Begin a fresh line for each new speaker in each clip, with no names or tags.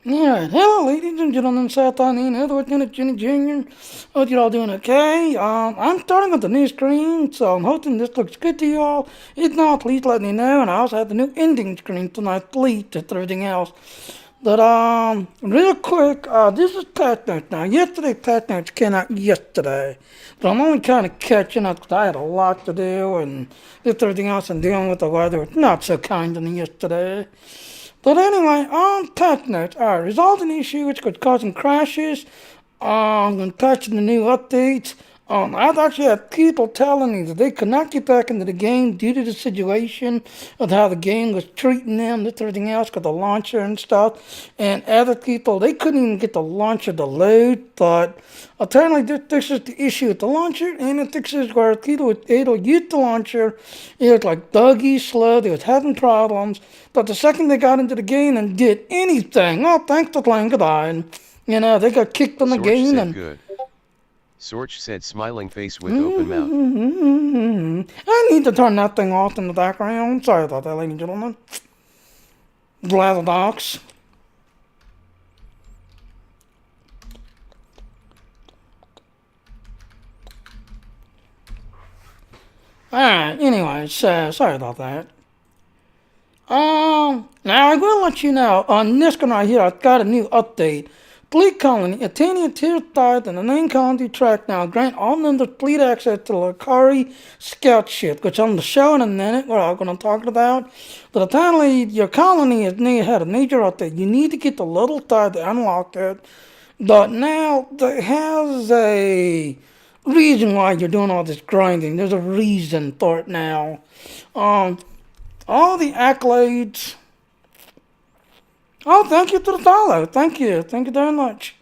Alright, hello ladies and gentlemen, South Arnina, Lieutenant Jenny Jr. Hope you're all doing okay. I'm starting with the new screen, so I'm hoping this looks good to you all. If not, please let me know, and I also have the new ending screen tonight, please, to everything else. But, real quick, this is patch notes. Now, yesterday patch notes came out yesterday, but I'm only kind of catching up because I had a lot to do, and this everything else, and dealing with the weather was not so kind to me yesterday. But anyway, on patch notes, resolved an issue which could cause some crashes. When patching the new updates, I've actually had people telling me that they could not get back into the game due to the situation of how the game was treating them, this everything else, with the launcher and stuff. And other people, they couldn't even get the launcher to load, but apparently this fixes the issue with the launcher, and it fixes where people were able to use the launcher. It was like buggy, slow, they was having problems, but the second they got into the game and did anything, oh, thanks to playing goodbye, they got kicked from the
Sorch
game
said
and
good. Sorch said smiling face with open mouth.
I need to turn that thing off in the background. Sorry about that, ladies and gentlemen. Blather docs. Alright, anyways, sorry about that. Now I will let you know, on this one right here, I've got a new update. Fleet Colony, attaining a tier 5 in the main colony track now grant all members fleet access to the Lukari scout ship, which I'm going to show in a minute, what I'm going to talk about. But apparently your colony has had a major update. You need to get the little tide to unlock it. But now it has a reason why you're doing all this grinding. There's a reason for it now. All the accolades. Oh, thank you to the follow. Thank you. Thank you very much.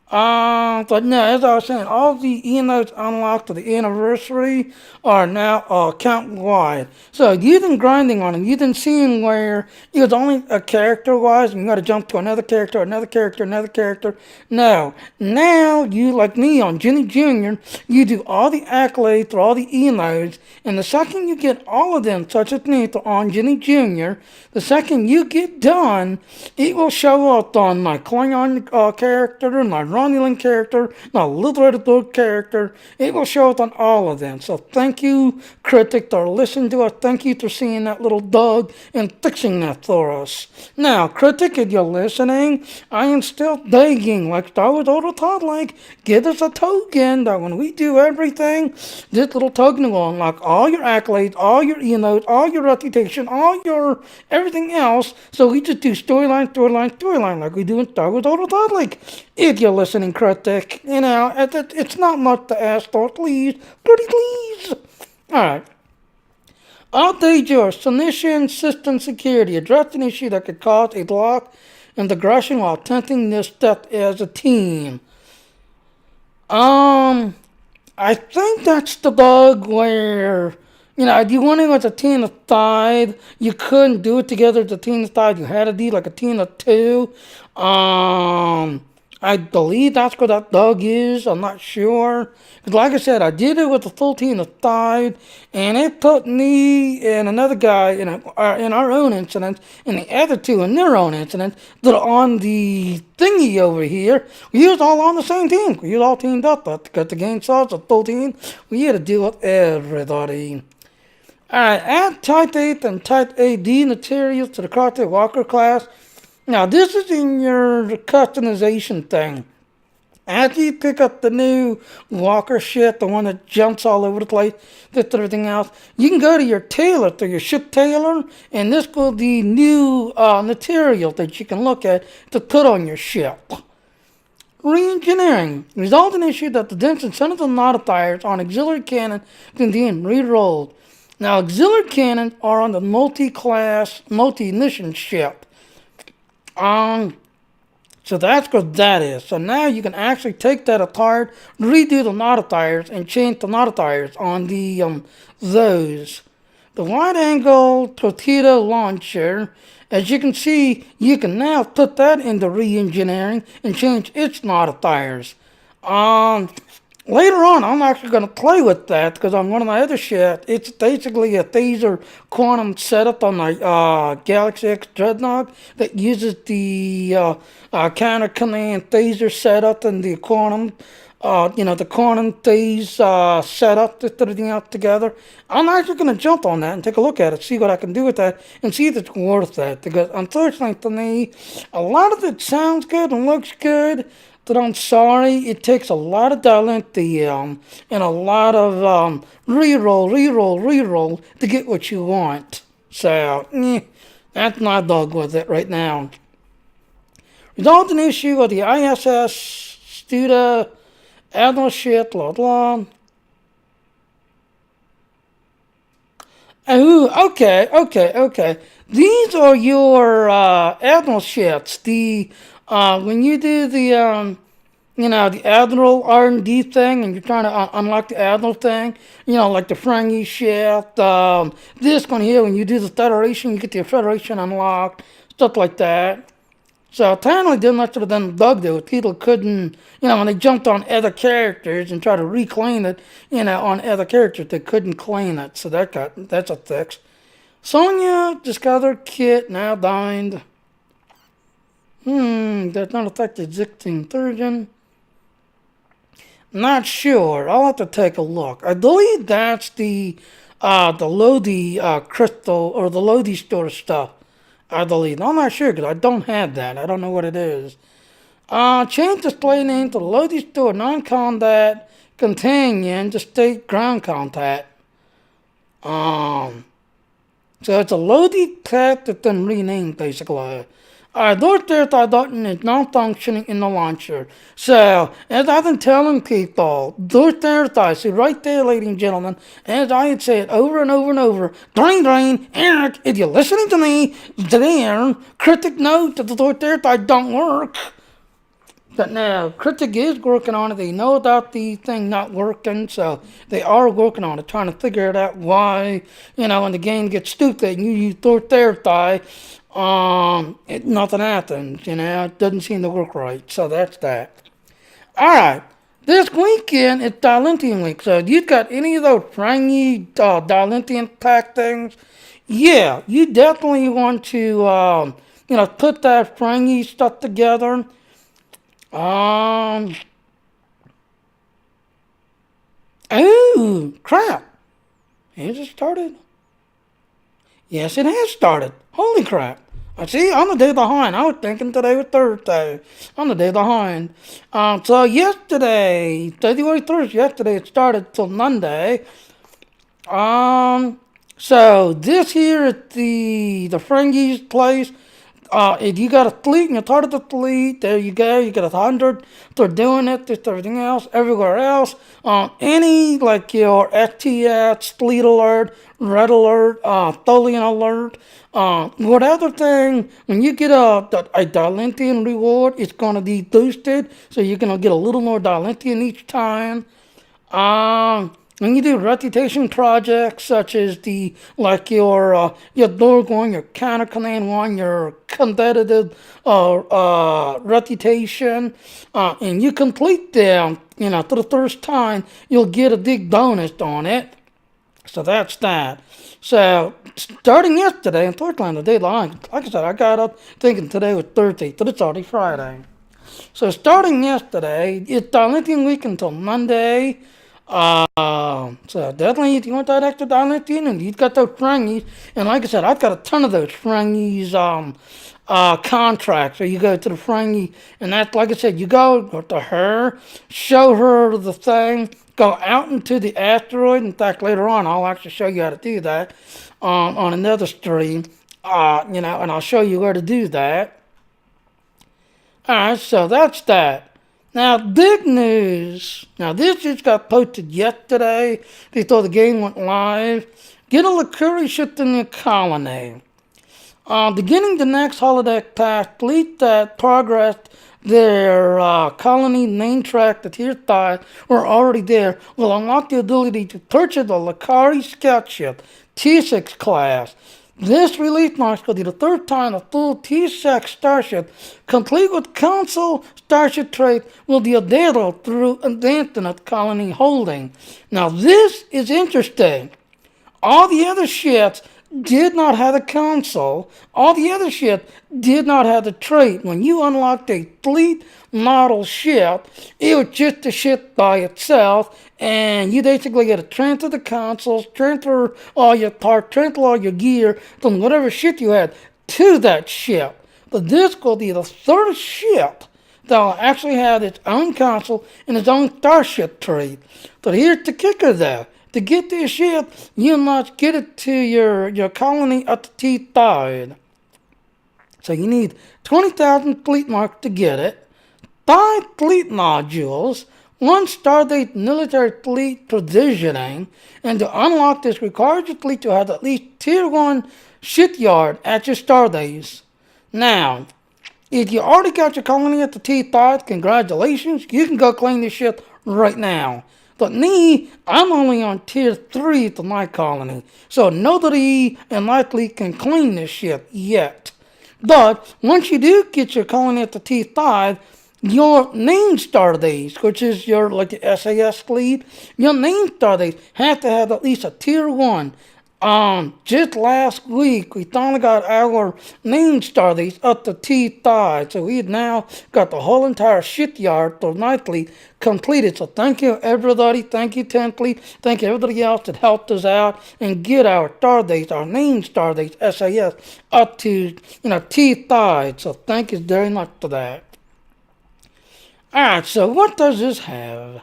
But no, as I was saying, all the emotes unlocked to the anniversary are now count wide. So you've been grinding on them. You've been seeing where it was only a character wise, and you got to jump to another character, another character, another character. No, now you like me on Jenny Jr. You do all the accolades for all the emotes, and the second you get all of them, such as me on Jenny Jr., the second you get done, it will show up on my Klingon character, my Romulan character, my Liberated Book character. It will show up on all of them. So thank you, Critic, for listening to us. Thank you for seeing that little bug and fixing that for us. Now, Critic, if you're listening, I am still begging, like Star Wars Auto Todd, like, give us a token that when we do everything, this little token will unlock all your accolades, all your emotes, all your reputation, all your everything else. So we just do storyline, storyline, storyline, like we do in Star Wars Auto Todd, like, if you're listening, Critic, it's not much to ask for, please, pretty please. Alright. Update your submission system security. Address an issue that could cause a block and aggression while attempting this step as a team. I think that's the bug where, if you wanted as a team of 5, you couldn't do it together as a team of 5. You had to be like a team of 2. I believe that's what that bug is. I'm not sure. Because like I said, I did it with a full team of 5, and it put me and another guy in our own incident, and the other 2 in their own incident, that are on the thingy over here. We was all on the same team. We was all teamed up, but because the game saw it's a full team, we had to deal with everybody. Alright, add Type 8 and Type AD materials to the Carter Walker class. Now, this is in your customization thing. After you pick up the new Walker ship, the one that jumps all over the place, this everything else, you can go to your tailor, to your ship tailor, and this will be new material that you can look at to put on your ship. Re-engineering. Resolved an issue that the dense incentive modifiers on auxiliary cannon can be re-rolled. Now, auxiliary cannons are on the multi-class, multi-mission ship. So that's what that is. So now you can actually take that apart, redo the modifiers, and change the modifiers on the those. The wide-angle torpedo launcher, as you can see, you can now put that into re-engineering and change its modifiers. Later on, I'm actually going to play with that because on one of my other shit, it's basically a phaser quantum setup on my Galaxy X Dreadnought that uses the counter command phaser setup and the quantum, the quantum phase setup to put everything out together. I'm actually going to jump on that and take a look at it, see what I can do with that, and see if it's worth that. Because unfortunately for me, a lot of it sounds good and looks good. But I'm sorry, it takes a lot of dilithium and a lot of reroll to get what you want. So, that's my dog with it right now. Resulting issue of the ISS Studa Admiral shit, blah blah. Oh, okay. These are your Admiral shits. The when you do the Admiral R&D thing, and you're trying to unlock the Admiral thing, like the Frangy shit. This one here, when you do the Federation, you get the Federation unlocked, stuff like that. So apparently did much of them dug there. People couldn't, when they jumped on other characters and tried to reclaim it, on other characters, they couldn't claim it. So that's a fix. Sonya discovered kit now died. Does not affect the existing version. Not sure. I'll have to take a look. I believe that's the Lodi crystal or the Lodi store stuff. I believe. I'm not sure because I don't have that. I don't know what it is. Change display name to Lodi store non-combat companion to state ground contact. So it's a Lodi cat that's been renamed basically. Door Territory button is not functioning in the launcher. So, as I've been telling people, Door Territory, see right there, ladies and gentlemen, as I had said over and over and over, drain, Eric, if you're listening to me, there, critic note that the Door Territory don't work. But now, Critic is working on it. They know about the thing not working, so they are working on it, trying to figure it out why, when the game gets stupid and you use Thor Therapy, nothing happens, it doesn't seem to work right. So that's that. Alright, this weekend is Darlington week, so if you've got any of those Frangy Darlington pack things, yeah, you definitely want to, put that Frangy stuff together. Oh, crap. Has it started? Yes, it has started. Holy crap. I see, I'm the day behind. I was thinking today was Thursday. I'm the day behind. So yesterday, February 1st, yesterday it started till Monday. So this here at the Frangy's place, if you got a fleet and you're part of the fleet, there you go. You got 100. They're doing it. Just everything else. Everywhere else. Any like your STS, Fleet Alert, Red Alert, Tholian Alert, whatever thing. When you get a Darlington reward, it's gonna be boosted, so you're gonna get a little more Darlington each time. When you do reputation projects such as your Dorg one, your counter command one, your competitive reputation, and you complete them, for the first time, you'll get a big bonus on it. So that's that. So starting yesterday, unfortunately, the deadline, like I said, I got up thinking today was Thursday, but it's already Friday. So starting yesterday, it's Darlington week until Monday. So definitely if you want that extra Darlington and you've got those Frangies, and like I said, I've got a ton of those Frangies contracts. So you go to the Frangie, and that's like I said, you go to her, show her the thing, go out into the asteroid. In fact, later on, I'll actually show you how to do that on another stream. And I'll show you where to do that. Alright, so that's that. Now, big news. Now, this just got posted yesterday before the game went live. Get a Lukari shipped in the colony. Beginning the next holiday pack, fleet that progressed their colony name track that Tier 5 were already there will unlock the ability to purchase the Lukari scout ship, T6 class. This release marks will be the third time a full T-6 starship, complete with console starship trait, will be available through an Internet colony holding. Now this is interesting. All the other ships did not have a console. All the other ships did not have the trait. When you unlocked a fleet model ship, it was just a ship by itself, and you basically get to transfer the consoles, transfer all your parts, transfer all your gear from whatever ship you had to that ship. But this will be the third ship that will actually have its own console and its own starship trait. But here's the kicker though. To get this ship, you must get it to your colony at the T-side. So you need 20,000 fleet marks to get it, 5 fleet modules, 1 Stardate military fleet provisioning, and to unlock this requires your fleet to have at least Tier 1 shipyard at your Stardates. Now, if you already got your colony at the T-side, congratulations, you can go claim this ship right now. But me, I'm only on Tier 3 to my colony, so nobody and likely can claim this ship yet. But once you do get your colony at the T5, your main Stardates, which is your like the SAS fleet, your main Stardates have to have at least a Tier 1. Just last week, we finally got our main Stardates up to T5, so we've now got the whole entire shipyard for nightly completed. So thank you everybody, thank you Tenfleet, thank you everybody else that helped us out and get our Stardates, our main Stardates, SAS, up to T5. So thank you very much for that. Alright, so what does this have?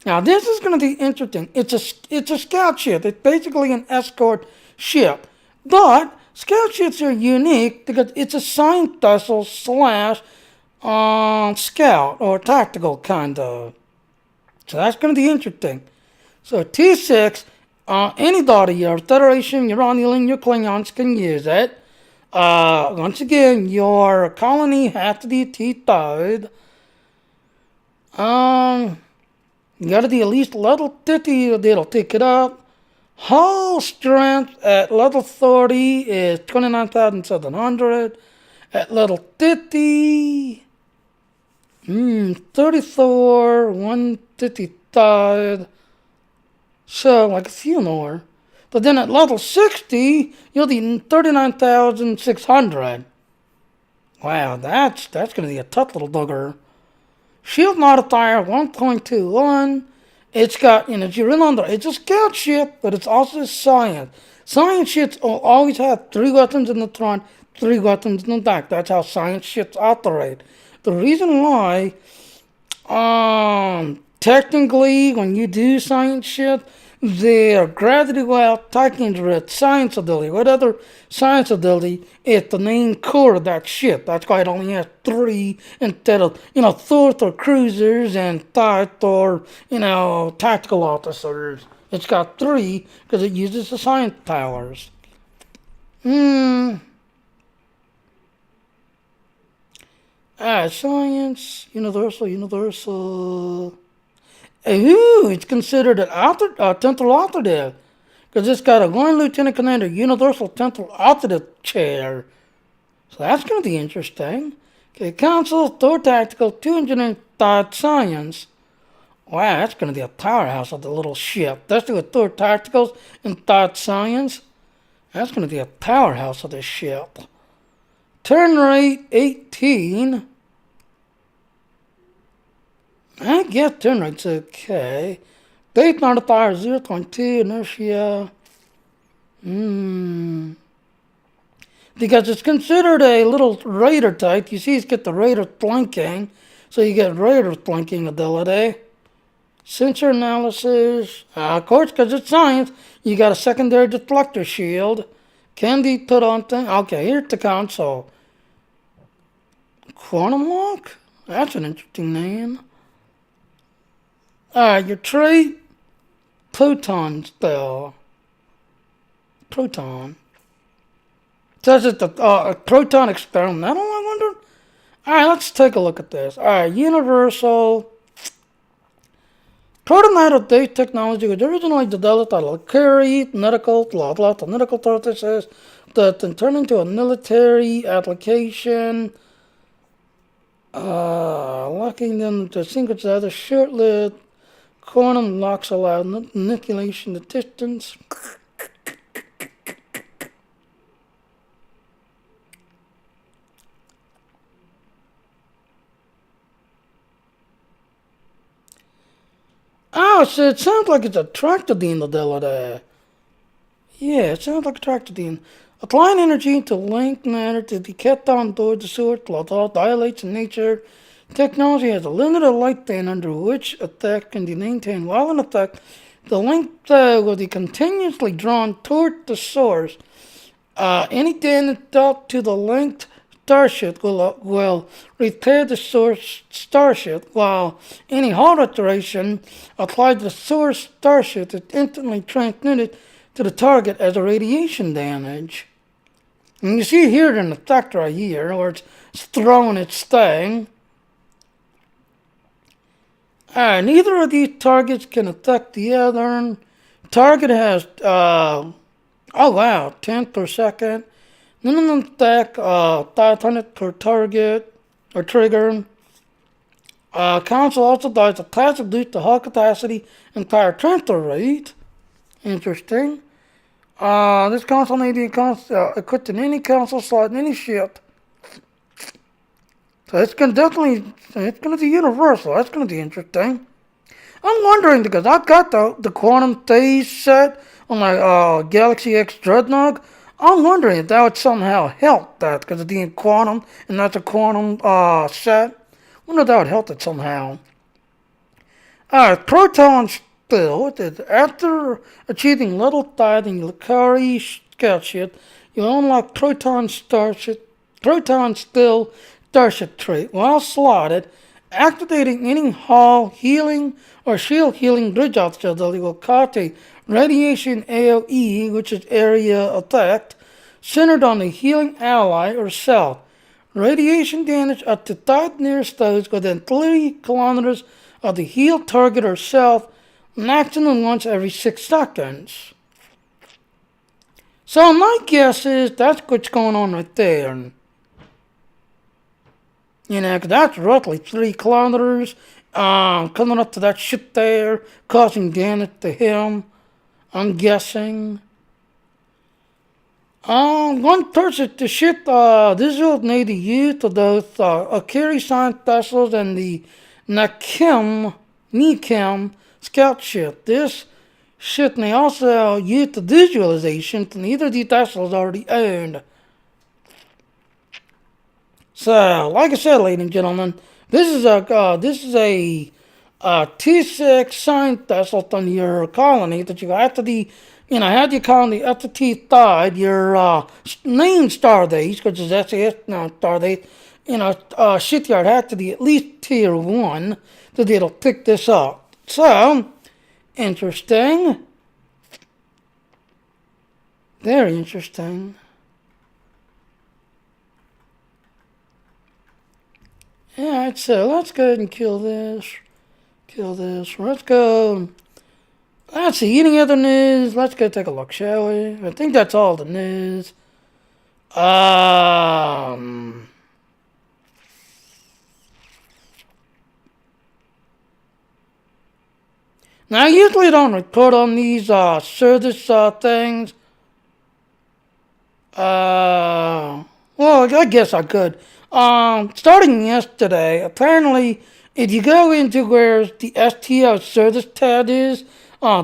Now this is going to be interesting. It's a scout ship. It's basically an escort ship. But scout ships are unique because it's a science vessel slash scout or tactical kind of. So that's going to be interesting. So T6, anybody, your Federation, your Romulan, your Klingons can use it. Once again, your colony has to be T-3rd. You gotta be at least level 50, it'll take it up. Hull strength at level 30 is 29,700. At level 50, 34, 155. So, like a few more. But then at level 60, you'll be 39,600. Wow, that's gonna be a tough little bugger. Shield modifier 1.21. It's got, if you remember, it's a scout ship, but it's also a science. Science ships will always have 3 weapons in the front, 3 weapons in the back. That's how science ships operate. The reason why, technically, when you do science ships, their gravity well, Titan's red science ability. What other science ability is the main core of that ship? That's why it only has 3 instead of, 4 for cruisers and 5 for, tactical officers. It's got 3 because it uses the science powers. Science, universal. Ooh, it's considered an temporal operative because it's got a 1 Lieutenant Commander Universal Temporal Operative chair. So that's going to be interesting. Okay, Council, 3 Tactical, 2 Engineering, 5 Science. Wow, that's going to be a powerhouse of the little ship. That's with 3 Tacticals and 5 Science. That's going to be a powerhouse of this ship. Turn rate 18. I guess turn rate's okay. Base modifier 0.2, inertia. Because it's considered a little raider type. You see it's got the raider flanking. So you get raider flanking ability. Sensor analysis. Of course, because it's science, you got a secondary deflector shield. Can be put on thing. Okay, here's the console. Quantum Lock? That's an interesting name. Alright, your trait, proton spell. Proton. Says it's a proton experimental, I wonder? Alright, let's take a look at this. Alright, universal. Protonatal-based technology was originally developed by Lukari medical tortoises that then turned into a military application, locking them to single other short-lived quantum locks allow manipulation of distance. Oh, so it sounds like it's a tractodine there. Yeah, it sounds like a tractodine. Applying energy to link matter to the cation toward the source, while dilates in nature. Technology has a limited lifespan under which effect can be maintained. While in effect, the link will be continuously drawn toward the source. Any damage dealt to the linked starship will repair the source starship, while any hull alteration applied to the source starship is instantly transmitted to the target as a radiation damage. And you see here in the effect right here, where it's throwing its thing. Neither of these targets can affect the other. Target has, 10 per second. Minimum attack, 500 per target or trigger. Console also does a classic boost to hull capacity and power transfer rate. Interesting. This console may be equipped in any console slot in any ship. So it's gonna be universal. That's gonna be interesting. I'm wondering because I got the quantum phase set on my Galaxy X Dreadnought. I'm wondering if that would somehow help that because it's being quantum and that's a quantum set. I wonder if that would help it somehow. Proton Spill. After achieving level 5 in Lukari scout ship, you unlock Proton Spill Starship trait. While slotted, activating any hull healing or shield healing bridge auxiliary will cause a radiation AoE, which is area effect, centered on the healing ally or self. Radiation damage up to 5 nearest those within 3 kilometers of the healed target or self, maximum once every 6 seconds. So my guess is that's what's going on right there. You know, 'cause that's roughly 3 kilometers. Coming up to that ship there, causing damage to him, I'm guessing. One person to ship this will need the use of those Akiri science vessels and the Nikem scout ship. This ship may also use the visualization that neither of these vessels already owned. So, like I said, ladies and gentlemen, this is a T6 science vessel on your colony that you have to be, have your colony up to T5, your main star days, which is SAS star days, shipyard has to be at least tier 1 that it'll pick this up. So, interesting. Very interesting. Alright, so let's go ahead and kill this. Let's go. Let's see, any other news? Let's go take a look, shall we? I think that's all the news. Now, I usually don't report on these service things. Well, I guess I could. Starting yesterday, apparently, if you go into where the STO service tab is,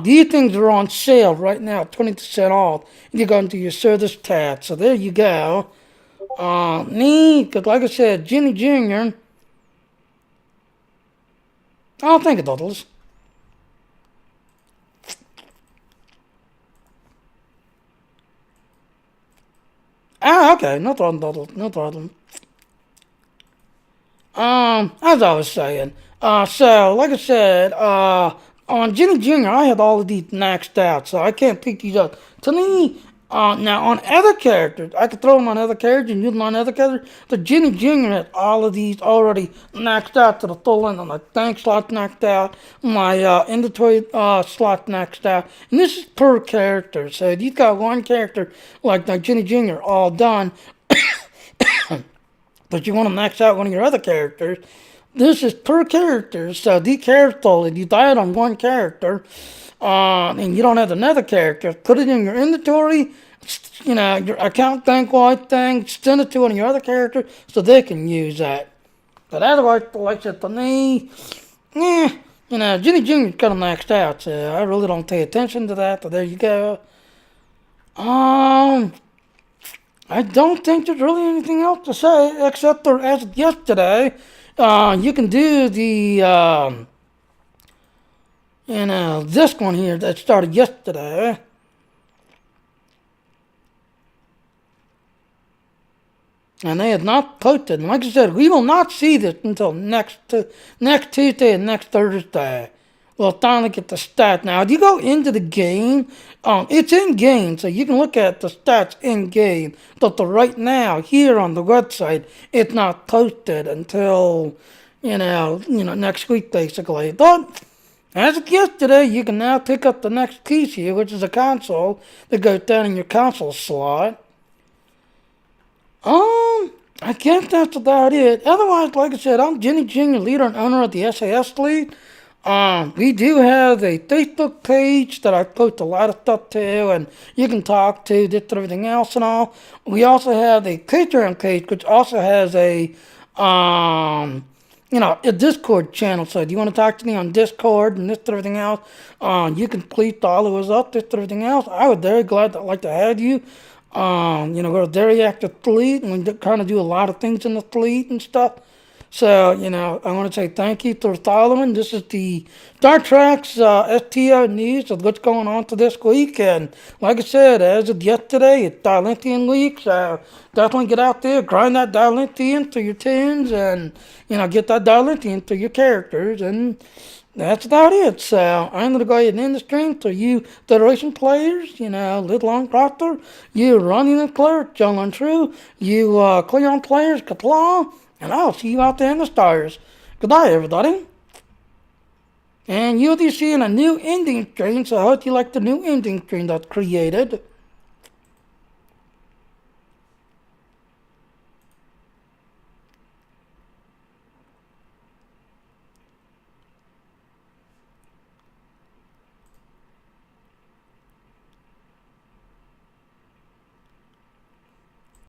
these things are on sale right now, 20% off. If you go into your service tab, so there you go. Because like I said, Jimmy Jr. I'll think of those. Okay, no problem. As I was saying, so like I said, on Jimmy Jr., I have all of these maxed out, so I can't pick these up. To me, Now on other characters, I could throw them on other characters and use them on other characters. The Ginny Jr. has all of these already maxed out to the full end. My tank slot knocked out, my inventory slot maxed out, and this is per character. So if you've got one character like Ginny Jr. all done, but you want to max out one of your other characters, this is per character. So be careful if you died on one character and you don't have another character, put it in your inventory, your account tank wide thing, send it to one of your other characters so they can use that. But otherwise, like I said, to me, Ginny Jr.'s kind of maxed out, so I really don't pay attention to that. But there you go. I don't think there's really anything else to say except for as of yesterday, you can do the this one here that started yesterday. And they have not posted. And like I said, we will not see this until next Tuesday and next Thursday. We'll finally get the stats. Now, if you go into the game, it's in game, so you can look at the stats in game. But right now, here on the website, it's not posted until next week, basically. But as of yesterday, you can now pick up the next piece here, which is a console that goes down in your console slot. I guess that's about it. Otherwise, like I said, I'm Ginny Jr., leader and owner of the SAS League. We do have a Facebook page that I post a lot of stuff to, and you can talk to, just everything else and all. We also have a Patreon page, which also has a Discord channel. So if you want to talk to me on Discord and this and everything else, you can please follow us up, this and everything else. I would very like to have you. We're a very active fleet, and we kind of do a lot of things in the fleet and stuff. So, I want to say thank you for following. This is the Star Trek's STO news of what's going on to this week. And like I said, as of yesterday, it's Darlington week. So definitely get out there, grind that Darlington to your tunes, and, get that Darlington to your characters. And that's about it. So I'm going to go ahead and end the stream. So you Federation players, Little Long Proctor, you Running and Clerk, John Untrue, you Cleon players, Katlaw, and I'll see you out there in the stars. Goodbye, everybody. And you'll be seeing a new ending screen, so I hope you like the new ending screen that's created.